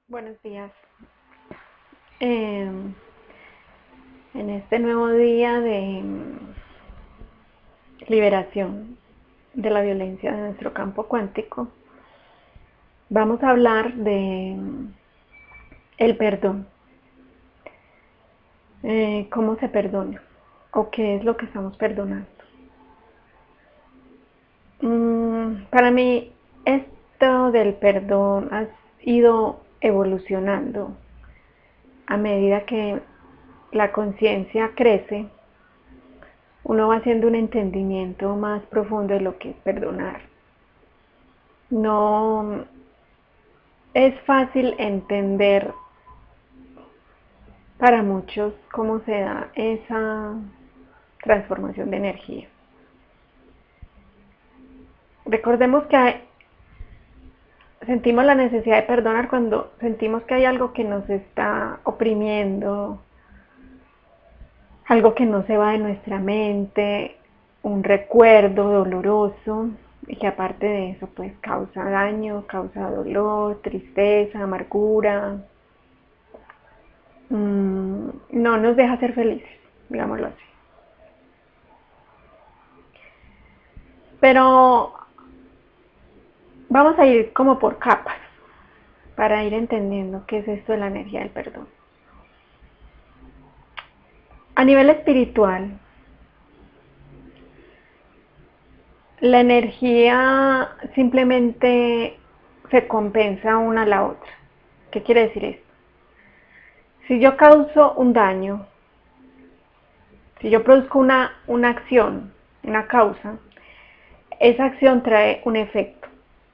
Buenos días. En este nuevo día de liberación de la violencia de nuestro campo cuántico, vamos a hablar de el perdón. ¿Cómo se perdona? ¿O qué es lo que estamos perdonando? Para mí, esto del perdón ha ido evolucionando a medida que la conciencia crece. Uno va haciendo un entendimiento más profundo de lo que es perdonar. No es fácil entender para muchos cómo se da esa transformación de energía. Recordemos que sentimos la necesidad de perdonar cuando sentimos que hay algo que nos está oprimiendo, algo que no se va de nuestra mente, un recuerdo doloroso y que aparte de eso pues causa daño, causa dolor, tristeza, amargura, no nos deja ser felices, digámoslo así. Pero vamos a ir como por capas para ir entendiendo qué es esto de la energía del perdón. A nivel espiritual, la energía simplemente se compensa una a la otra. ¿Qué quiere decir esto? Si yo causo un daño, si yo produzco una acción, una causa, esa acción trae un efecto,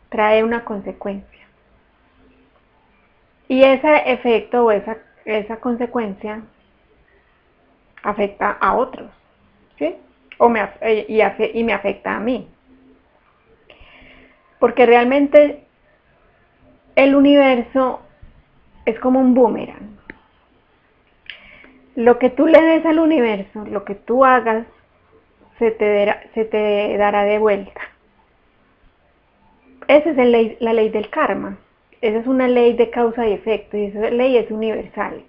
trae una consecuencia. Y ese efecto o esa consecuencia afecta a otros, ¿sí? Y me afecta a mí. Porque realmente el universo es como un boomerang. Lo que tú le des al universo, lo que tú hagas, se te dará de vuelta. Esa es la ley del karma. Esa es una ley de causa y efecto, y esa ley es universal.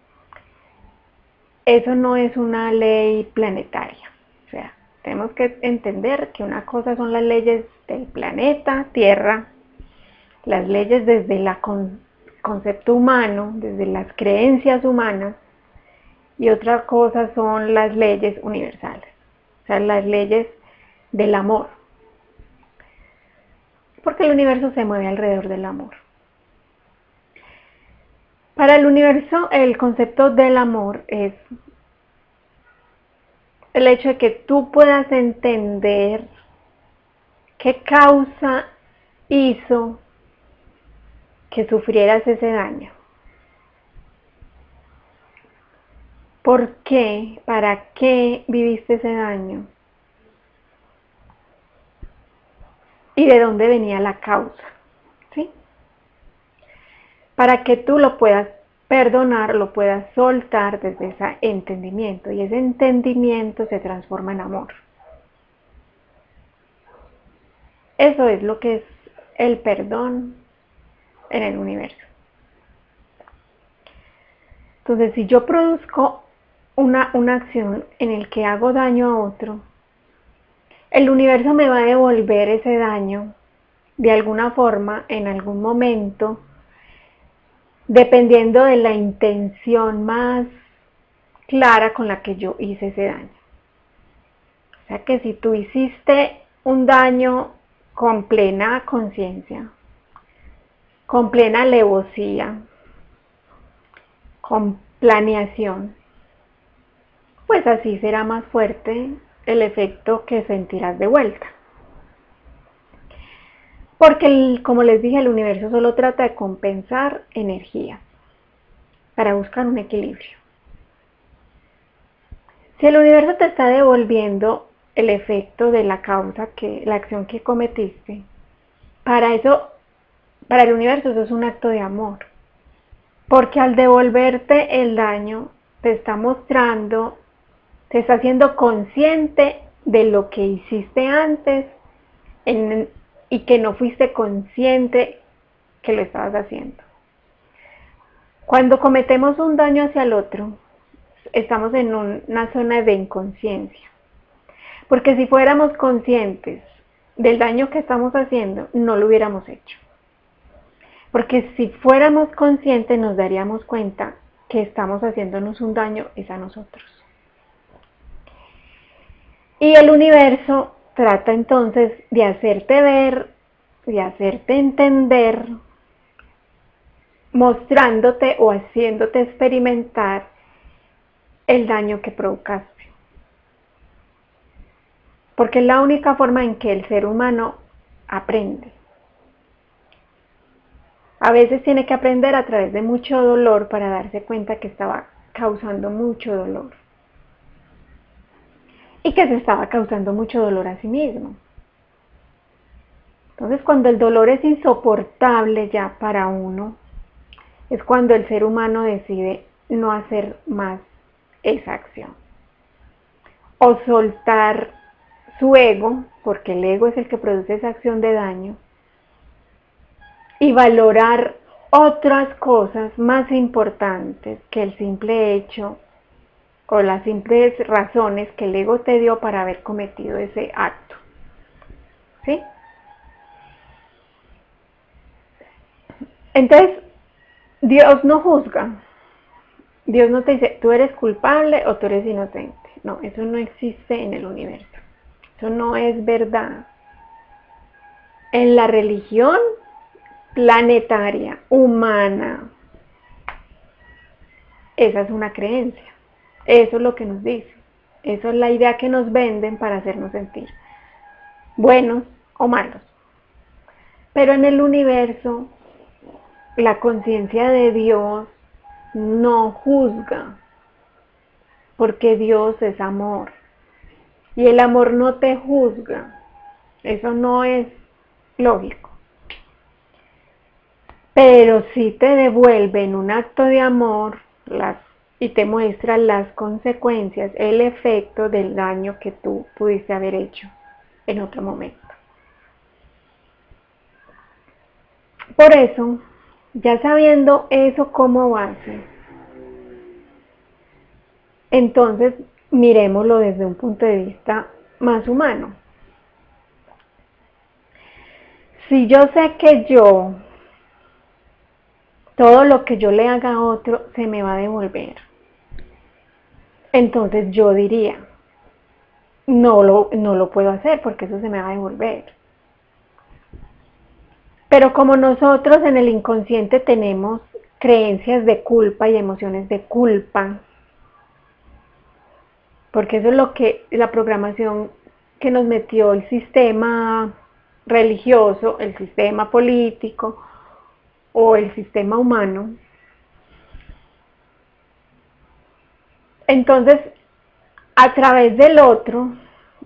Eso no es una ley planetaria. O sea, tenemos que entender que una cosa son las leyes del planeta Tierra, las leyes desde el concepto humano, desde las creencias humanas, y otra cosa son las leyes universales, o sea, las leyes del amor, porque el universo se mueve alrededor del amor. Para el universo, el concepto del amor es el hecho de que tú puedas entender qué causa hizo que sufrieras ese daño. ¿Por qué? ¿Para qué viviste ese daño? ¿Y de dónde venía la causa? ¿Sí? Para que tú lo puedas perdonar, lo puedas soltar desde ese entendimiento. Y ese entendimiento se transforma en amor. Eso es lo que es el perdón en el universo. Entonces, si yo produzco una acción en la que hago daño a otro, el universo me va a devolver ese daño de alguna forma, en algún momento, dependiendo de la intención más clara con la que yo hice ese daño. O sea que si tú hiciste un daño con plena conciencia, con plena alevosía, con planeación, pues así será más fuerte el efecto que sentirás de vuelta. Porque, como les dije, el universo solo trata de compensar energía para buscar un equilibrio. Si el universo te está devolviendo el efecto de la causa, la acción que cometiste, para el universo eso es un acto de amor. Porque al devolverte el daño, te está mostrando, te está haciendo consciente de lo que hiciste antes y que no fuiste consciente que lo estabas haciendo. Cuando cometemos un daño hacia el otro, estamos en una zona de inconsciencia. Porque si fuéramos conscientes del daño que estamos haciendo, no lo hubiéramos hecho. Porque si fuéramos conscientes nos daríamos cuenta que estamos haciéndonos un daño es a nosotros. Y el universo trata entonces de hacerte ver, de hacerte entender, mostrándote o haciéndote experimentar el daño que provocaste. Porque es la única forma en que el ser humano aprende. A veces tiene que aprender a través de mucho dolor para darse cuenta que estaba causando mucho dolor. Y que se estaba causando mucho dolor a sí mismo. Entonces, cuando el dolor es insoportable ya para uno, es cuando el ser humano decide no hacer más esa acción. O soltar su ego, porque el ego es el que produce esa acción de daño, y valorar otras cosas más importantes que el simple hecho o las simples razones que el ego te dio para haber cometido ese acto. ¿Sí? Entonces, Dios no juzga. Dios no te dice, tú eres culpable o tú eres inocente. No, eso no existe en el universo. Eso no es verdad. En la religión planetaria, humana, esa es una creencia. Eso es lo que nos dice. Eso es la idea que nos venden para hacernos sentir buenos o malos. Pero en el universo, la conciencia de Dios no juzga, porque Dios es amor. Y el amor no te juzga. Eso no es lógico. Pero sí te devuelve en un acto de amor y te muestra las consecuencias, el efecto del daño que tú pudiste haber hecho en otro momento. Por eso, ya sabiendo eso como base, entonces miremoslo desde un punto de vista más humano. Si yo sé que todo lo que yo le haga a otro se me va a devolver, entonces yo diría, no lo puedo hacer porque eso se me va a devolver. Pero como nosotros en el inconsciente tenemos creencias de culpa y emociones de culpa, porque eso es lo que la programación que nos metió el sistema religioso, el sistema político o el sistema humano. Entonces, a través del otro,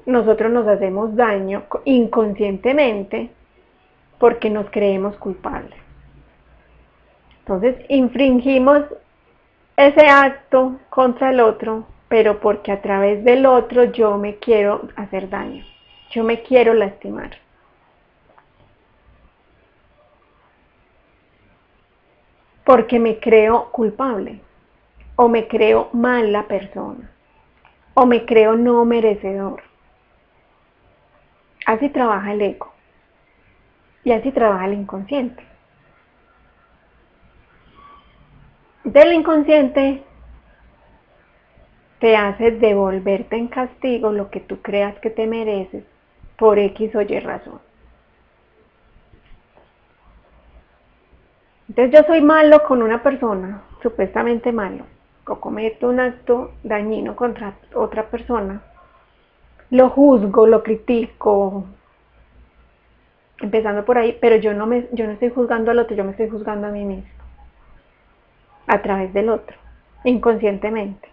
nosotros nos hacemos daño inconscientemente porque nos creemos culpables. Entonces, infringimos ese acto contra el otro, pero porque a través del otro yo me quiero hacer daño, yo me quiero lastimar. Porque me creo culpable, o me creo mala persona, o me creo no merecedor. Así trabaja el ego, y así trabaja el inconsciente. Del inconsciente te hace devolverte en castigo lo que tú creas que te mereces por X o Y razón. Entonces yo soy malo con una persona, supuestamente malo, o cometo un acto dañino contra otra persona, lo juzgo, lo critico, empezando por ahí, pero yo no estoy juzgando al otro, yo me estoy juzgando a mí mismo, a través del otro, inconscientemente.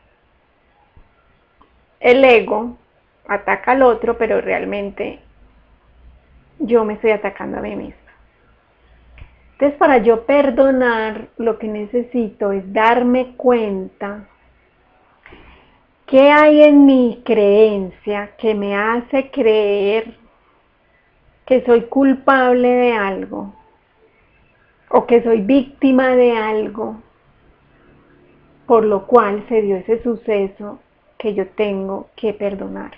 El ego ataca al otro, pero realmente yo me estoy atacando a mí misma. Entonces, para yo perdonar, lo que necesito es darme cuenta qué hay en mi creencia que me hace creer que soy culpable de algo o que soy víctima de algo por lo cual se dio ese suceso que yo tengo que perdonar.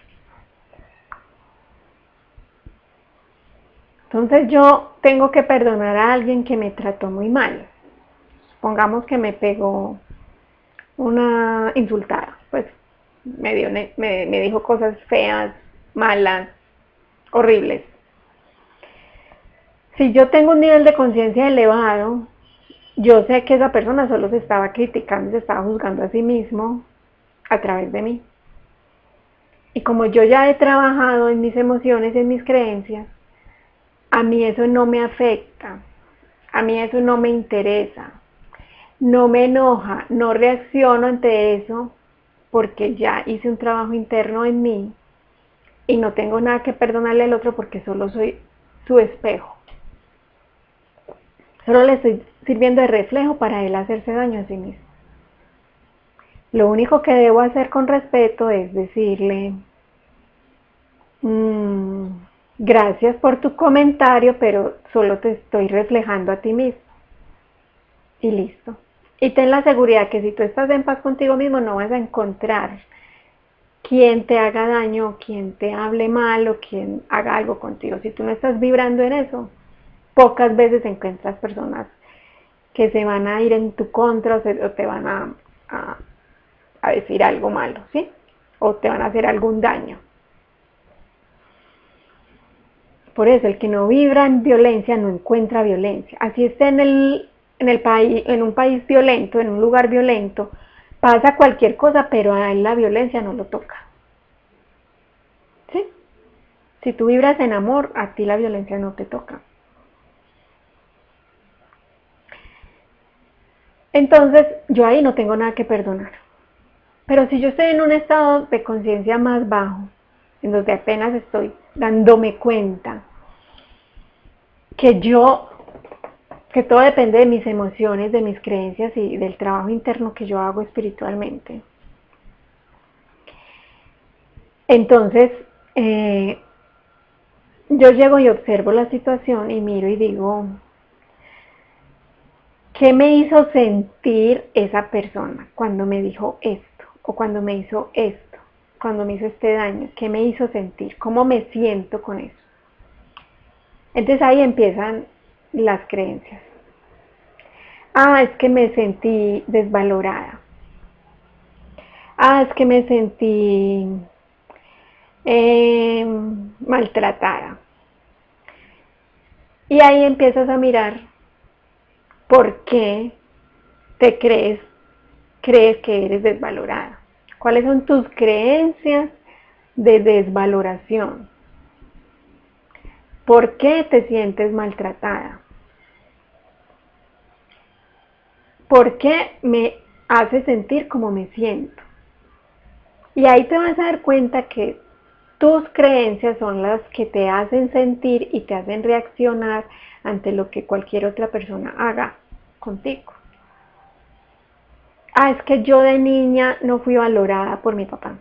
Entonces yo tengo que perdonar a alguien que me trató muy mal. Supongamos que me pegó una insultada, pues me dijo cosas feas, malas, horribles. Si yo tengo un nivel de conciencia elevado, yo sé que esa persona solo se estaba criticando, se estaba juzgando a sí mismo a través de mí. Y como yo ya he trabajado en mis emociones, en mis creencias, a mí eso no me afecta, a mí eso no me interesa, no me enoja, no reacciono ante eso porque ya hice un trabajo interno en mí y no tengo nada que perdonarle al otro porque solo soy su espejo. Solo le estoy sirviendo de reflejo para él hacerse daño a sí mismo. Lo único que debo hacer con respeto es decirle, gracias por tu comentario, pero solo te estoy reflejando a ti mismo. Y listo. Y ten la seguridad que si tú estás en paz contigo mismo, no vas a encontrar quien te haga daño, quien te hable mal o quien haga algo contigo. Si tú no estás vibrando en eso, pocas veces encuentras personas que se van a ir en tu contra o te van a decir algo malo, ¿sí? O te van a hacer algún daño. Por eso, el que no vibra en violencia no encuentra violencia. Así esté en un país violento, en un lugar violento, pasa cualquier cosa, pero a él la violencia no lo toca. ¿Sí? Si tú vibras en amor, a ti la violencia no te toca. Entonces, yo ahí no tengo nada que perdonar. Pero si yo estoy en un estado de conciencia más bajo, en donde apenas estoy dándome cuenta que todo depende de mis emociones, de mis creencias y del trabajo interno que yo hago espiritualmente. Entonces, yo llego y observo la situación y miro y digo, ¿qué me hizo sentir esa persona cuando me dijo esto? O cuando me hizo esto, cuando me hizo este daño. ¿Qué me hizo sentir? ¿Cómo me siento con eso? Entonces ahí empiezan las creencias. Es que me sentí desvalorada. Es que me sentí maltratada. Y ahí empiezas a mirar por qué crees que eres desvalorada. ¿Cuáles son tus creencias de desvaloración? ¿Por qué te sientes maltratada? ¿Por qué me hace sentir como me siento? Y ahí te vas a dar cuenta que tus creencias son las que te hacen sentir y te hacen reaccionar ante lo que cualquier otra persona haga contigo. Es que yo de niña no fui valorada por mi papá.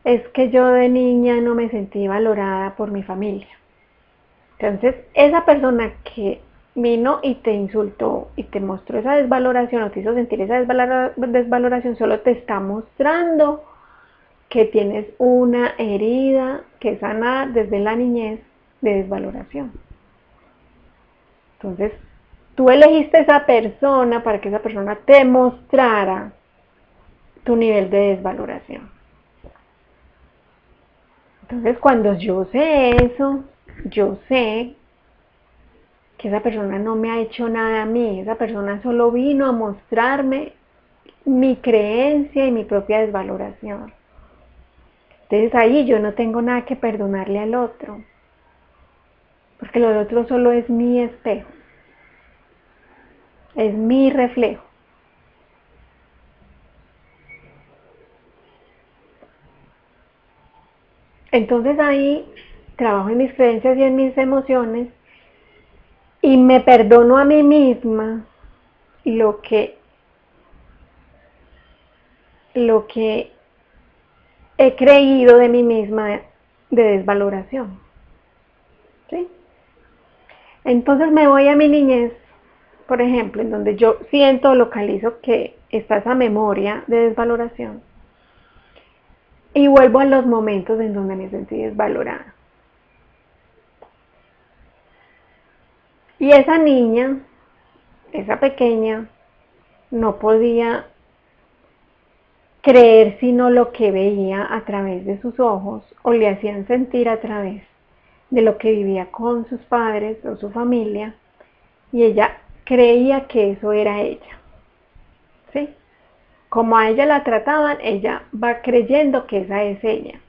Es que yo de niña no me sentí valorada por mi familia. Entonces, esa persona que vino y te insultó y te mostró esa desvaloración o te hizo sentir esa desvaloración, solo te está mostrando que tienes una herida que sanar desde la niñez de desvaloración. Entonces, tú elegiste a esa persona para que esa persona te mostrara tu nivel de desvaloración. Entonces, cuando yo sé eso, yo sé que esa persona no me ha hecho nada a mí, esa persona solo vino a mostrarme mi creencia y mi propia desvaloración. Entonces ahí yo no tengo nada que perdonarle al otro, porque lo del otro solo es mi espejo, es mi reflejo. Entonces ahí trabajo en mis creencias y en mis emociones y me perdono a mí misma lo que he creído de mí misma de desvaloración. ¿Sí? Entonces me voy a mi niñez, por ejemplo, en donde yo siento, localizo que está esa memoria de desvaloración y vuelvo a los momentos en donde me sentí desvalorada. Y esa niña, esa pequeña, no podía creer sino lo que veía a través de sus ojos o le hacían sentir a través de lo que vivía con sus padres o su familia, y ella creía que eso era ella, ¿sí? Como a ella la trataban, ella va creyendo que esa es ella.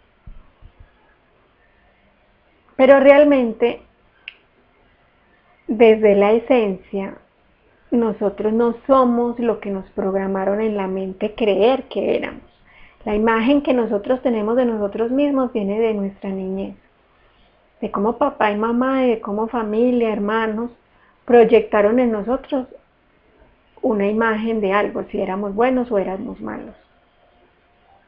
Pero realmente, desde la esencia, nosotros no somos lo que nos programaron en la mente creer que éramos. La imagen que nosotros tenemos de nosotros mismos viene de nuestra niñez, de cómo papá y mamá, de cómo familia, hermanos, proyectaron en nosotros una imagen de algo, si éramos buenos o éramos malos.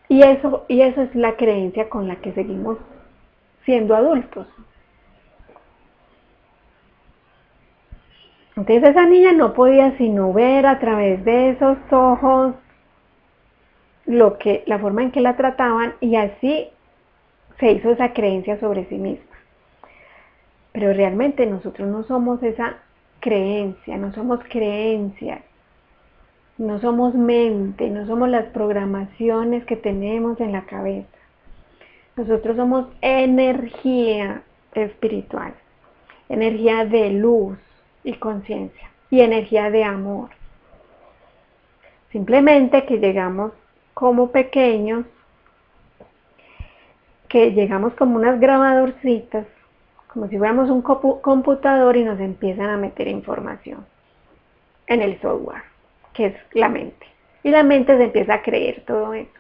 Y eso es la creencia con la que seguimos siendo adultos. Entonces esa niña no podía sino ver a través de esos ojos la forma en que la trataban, y así se hizo esa creencia sobre sí misma. Pero realmente nosotros no somos esa creencia, no somos creencias, no somos mente, no somos las programaciones que tenemos en la cabeza. Nosotros somos energía espiritual, energía de luz y conciencia, y energía de amor. Simplemente que llegamos como pequeños, que llegamos como unas grabadorcitas, como si fuéramos un computador, y nos empiezan a meter información en el software, que es la mente. Y la mente se empieza a creer todo eso.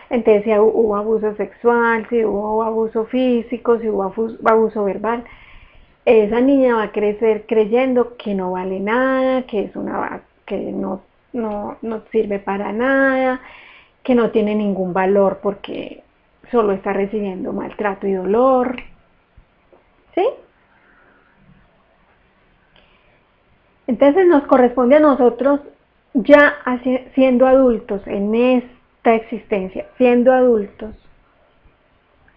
Entonces, si hubo abuso sexual, si hubo abuso físico, si hubo abuso verbal, esa niña va a crecer creyendo que no vale nada, que no sirve para nada, que no tiene ningún valor porque solo está recibiendo maltrato y dolor. ¿Sí? Entonces nos corresponde a nosotros, ya siendo adultos en esta existencia, siendo adultos,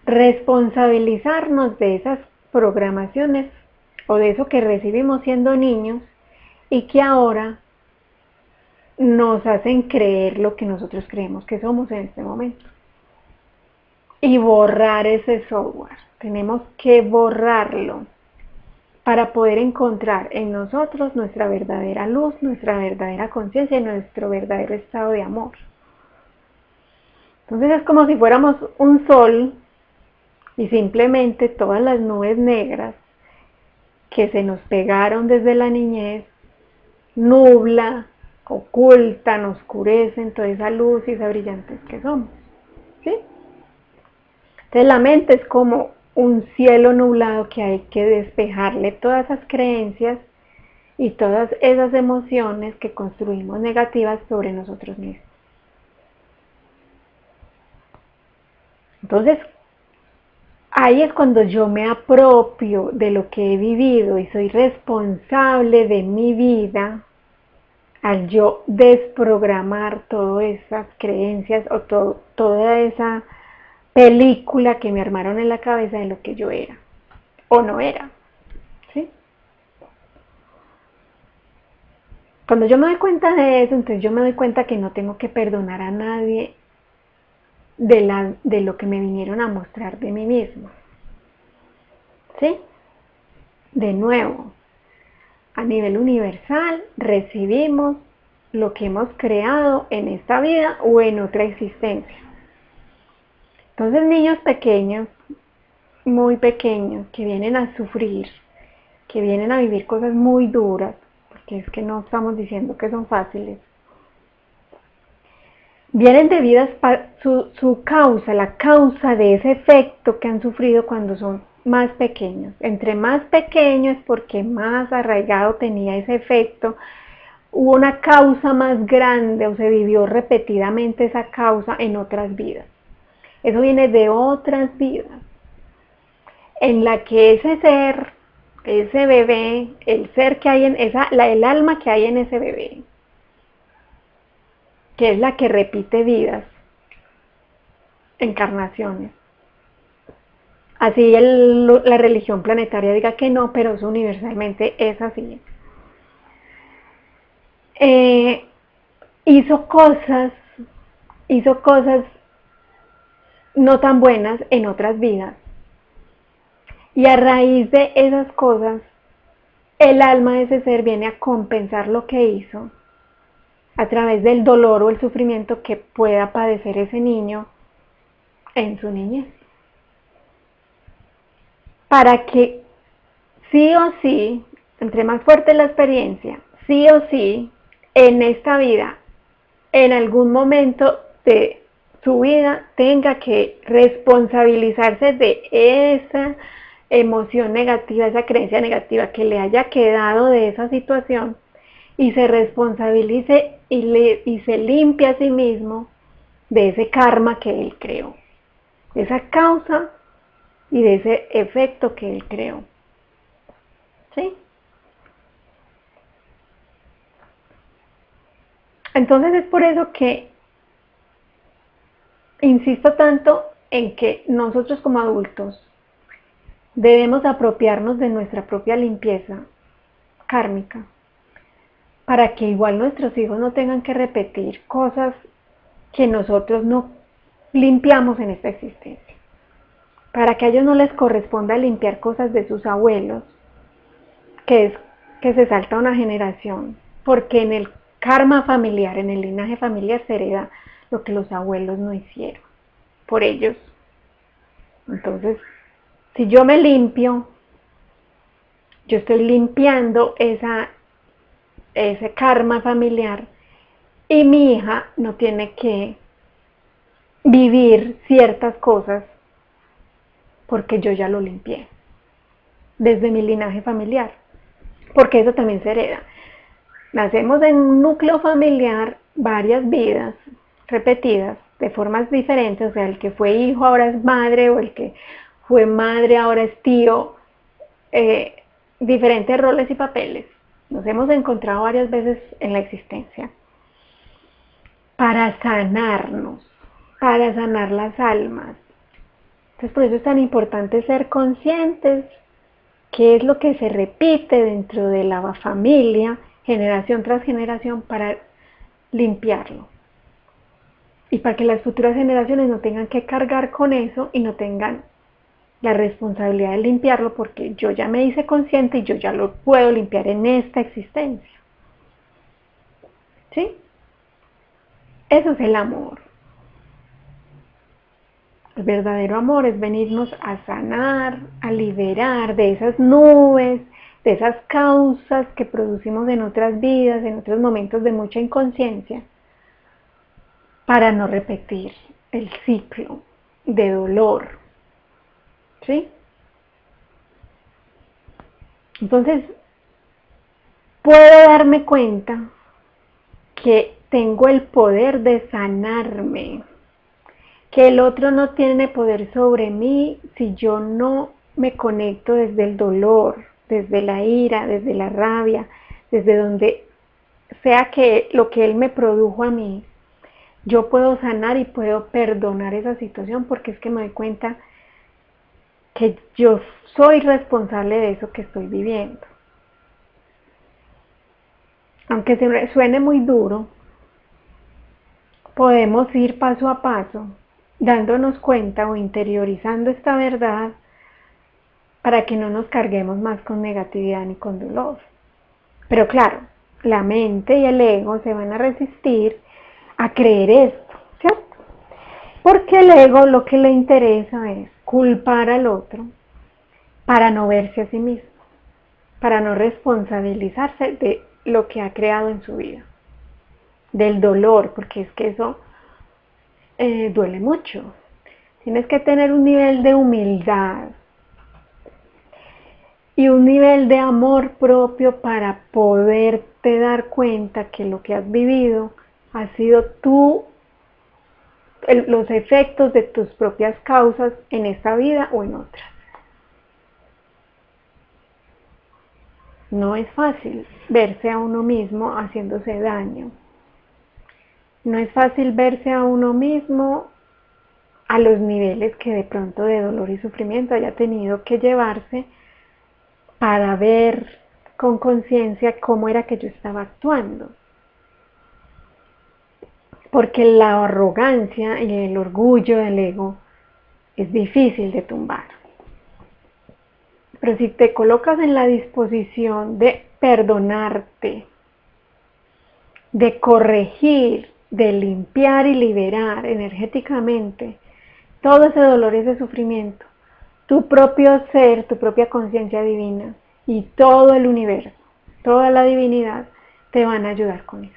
responsabilizarnos de esas programaciones o de eso que recibimos siendo niños y que ahora nos hacen creer lo que nosotros creemos que somos en este momento. Y borrar ese software. Tenemos que borrarlo para poder encontrar en nosotros nuestra verdadera luz, nuestra verdadera conciencia y nuestro verdadero estado de amor. Entonces es como si fuéramos un sol y simplemente todas las nubes negras que se nos pegaron desde la niñez nubla, ocultan, oscurecen toda esa luz y esa brillantez que somos. ¿Sí? Entonces la mente es como un cielo nublado que hay que despejarle todas esas creencias y todas esas emociones que construimos negativas sobre nosotros mismos. Entonces, ahí es cuando yo me apropio de lo que he vivido y soy responsable de mi vida, al yo desprogramar todas esas creencias o toda esa película que me armaron en la cabeza de lo que yo era o no era. ¿Sí? Cuando yo me doy cuenta de eso, entonces yo me doy cuenta que no tengo que perdonar a nadie de lo que me vinieron a mostrar de mí mismo. ¿Sí? De nuevo, a nivel universal recibimos lo que hemos creado en esta vida o en otra existencia. Entonces, niños pequeños, muy pequeños, que vienen a sufrir, que vienen a vivir cosas muy duras, porque es que no estamos diciendo que son fáciles, vienen de vidas, su causa, la causa de ese efecto que han sufrido cuando son más pequeños. Entre más pequeños es porque más arraigado tenía ese efecto, hubo una causa más grande o se vivió repetidamente esa causa en otras vidas. Eso viene de otras vidas, en la que ese ser, ese bebé, el ser que hay en el alma que hay en ese bebé, que es la que repite vidas, encarnaciones. Así la religión planetaria diga que no, pero eso universalmente es así. Hizo cosas no tan buenas en otras vidas. Y a raíz de esas cosas, el alma de ese ser viene a compensar lo que hizo a través del dolor o el sufrimiento que pueda padecer ese niño en su niñez. Para que sí o sí, entre más fuerte la experiencia, sí o sí, en esta vida, en algún momento de su vida, tenga que responsabilizarse de esa emoción negativa, esa creencia negativa que le haya quedado de esa situación, y se responsabilice y se limpie a sí mismo de ese karma que él creó, de esa causa y de ese efecto que él creó. ¿Sí? Entonces es por eso que insisto tanto en que nosotros como adultos debemos apropiarnos de nuestra propia limpieza kármica para que igual nuestros hijos no tengan que repetir cosas que nosotros no limpiamos en esta existencia, para que a ellos no les corresponda limpiar cosas de sus abuelos, que es que se salta una generación, porque en el karma familiar, en el linaje familiar se hereda lo que los abuelos no hicieron por ellos. Entonces, si yo me limpio, yo estoy limpiando ese karma familiar, y mi hija no tiene que vivir ciertas cosas porque yo ya lo limpié desde mi linaje familiar, porque eso también se hereda. Nacemos en un núcleo familiar varias vidas repetidas de formas diferentes, o sea, el que fue hijo ahora es madre, o el que fue madre ahora es tío, diferentes roles y papeles. Nos hemos encontrado varias veces en la existencia para sanarnos, para sanar las almas. Entonces por eso es tan importante ser conscientes qué es lo que se repite dentro de la familia, generación tras generación, para limpiarlo. Y para que las futuras generaciones no tengan que cargar con eso y no tengan la responsabilidad de limpiarlo, porque yo ya me hice consciente y yo ya lo puedo limpiar en esta existencia. ¿Sí? Eso es el amor. El verdadero amor es venirnos a sanar, a liberar de esas nubes, de esas causas que producimos en otras vidas, en otros momentos de mucha inconsciencia, para no repetir el ciclo de dolor. ¿Sí? Entonces, puedo darme cuenta que tengo el poder de sanarme, que el otro no tiene poder sobre mí si yo no me conecto desde el dolor, desde la ira, desde la rabia, desde donde sea que lo que él me produjo a mí. Yo puedo sanar y puedo perdonar esa situación, porque es que me doy cuenta que yo soy responsable de eso que estoy viviendo. Aunque suene muy duro, podemos ir paso a paso, dándonos cuenta o interiorizando esta verdad, para que no nos carguemos más con negatividad ni con dolor. Pero claro, la mente y el ego se van a resistir a creer esto, ¿cierto? Porque el ego lo que le interesa es culpar al otro para no verse a sí mismo, para no responsabilizarse de lo que ha creado en su vida, del dolor, porque es que eso duele mucho. Tienes que tener un nivel de humildad y un nivel de amor propio para poderte dar cuenta que lo que has vivido ha sido los efectos de tus propias causas en esta vida o en otras. No es fácil verse a uno mismo haciéndose daño. No es fácil verse a uno mismo a los niveles que de pronto de dolor y sufrimiento haya tenido que llevarse para ver con conciencia cómo era que yo estaba actuando. Porque la arrogancia y el orgullo del ego es difícil de tumbar. Pero si te colocas en la disposición de perdonarte, de corregir, de limpiar y liberar energéticamente todo ese dolor y ese sufrimiento, tu propio ser, tu propia conciencia divina y todo el universo, toda la divinidad te van a ayudar con eso.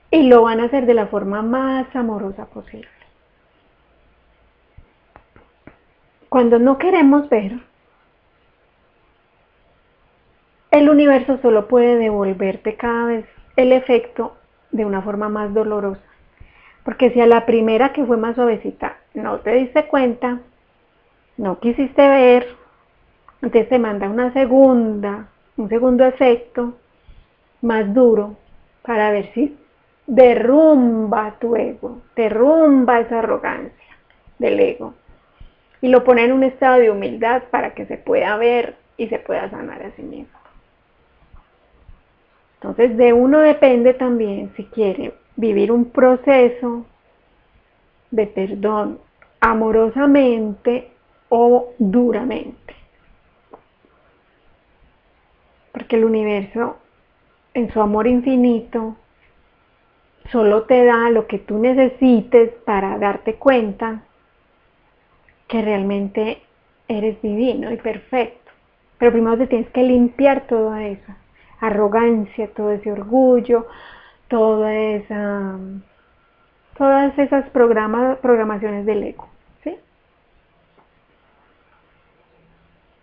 Y lo van a hacer de la forma más amorosa posible. Cuando no queremos ver, el universo solo puede devolverte cada vez el efecto de una forma más dolorosa. Porque si a la primera, que fue más suavecita, no te diste cuenta, no quisiste ver, entonces te manda un segundo efecto más duro para ver si derrumba tu ego, derrumba esa arrogancia del ego y lo pone en un estado de humildad para que se pueda ver y se pueda sanar a sí mismo. Entonces de uno depende también si quiere vivir un proceso de perdón amorosamente o duramente. Porque el universo, en su amor infinito, solo te da lo que tú necesites para darte cuenta que realmente eres divino y perfecto. Pero primero te tienes que limpiar toda esa arrogancia, todo ese orgullo, todas esas programaciones del ego, ¿sí?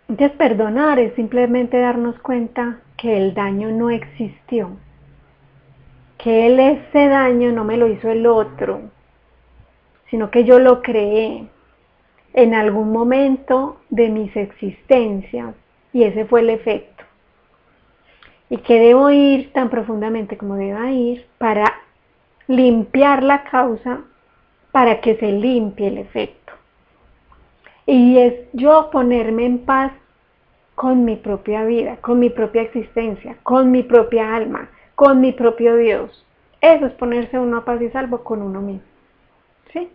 Entonces perdonar es simplemente darnos cuenta que el daño no existió, que ese daño no me lo hizo el otro, sino que yo lo creé en algún momento de mis existencias y ese fue el efecto. Y que debo ir tan profundamente como deba ir para limpiar la causa para que se limpie el efecto. Y es yo ponerme en paz con mi propia vida, con mi propia existencia, con mi propia alma, con mi propio Dios. Eso es ponerse uno a paz y salvo con uno mismo, ¿sí?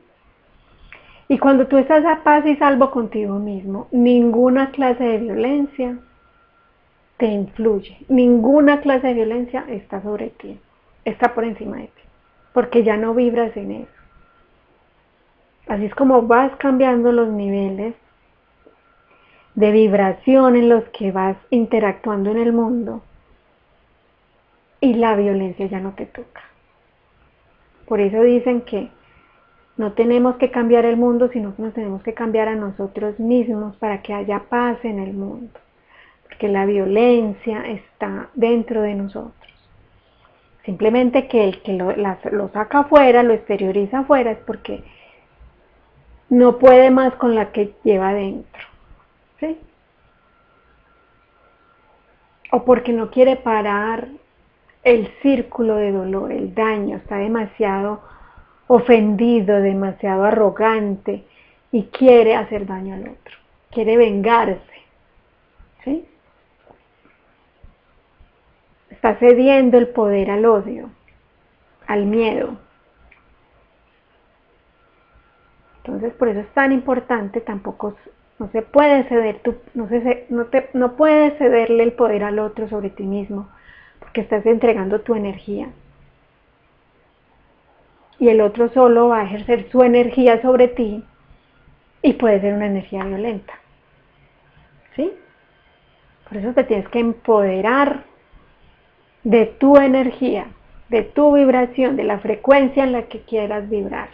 Y cuando tú estás a paz y salvo contigo mismo, ninguna clase de violencia te influye, ninguna clase de violencia está sobre ti, está por encima de ti, porque ya no vibras en eso. Así es como vas cambiando los niveles de vibración en los que vas interactuando en el mundo y la violencia ya no te toca. Por eso dicen que no tenemos que cambiar el mundo, sino que nos tenemos que cambiar a nosotros mismos para que haya paz en el mundo. Porque la violencia está dentro de nosotros. Simplemente que el que lo saca afuera, lo exterioriza afuera, es porque no puede más con la que lleva dentro, ¿sí? O porque no quiere parar el círculo de dolor, el daño, está demasiado ofendido, demasiado arrogante y quiere hacer daño al otro, quiere vengarse, ¿sí? Está cediendo el poder al odio, al miedo. Entonces por eso es tan importante, tampoco no se puede ceder, no puedes cederle el poder al otro sobre ti mismo, porque estás entregando tu energía. Y el otro solo va a ejercer su energía sobre ti y puede ser una energía violenta, ¿sí? Por eso te tienes que empoderar de tu energía, de tu vibración, de la frecuencia en la que quieras vibrar.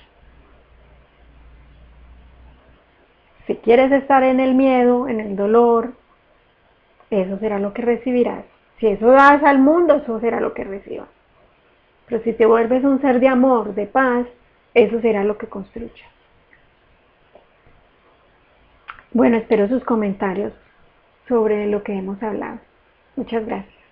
Si quieres estar en el miedo, en el dolor, eso será lo que recibirás. Si eso das al mundo, eso será lo que recibas. Pero si te vuelves un ser de amor, de paz, eso será lo que construyas. Bueno, espero sus comentarios sobre lo que hemos hablado. Muchas gracias.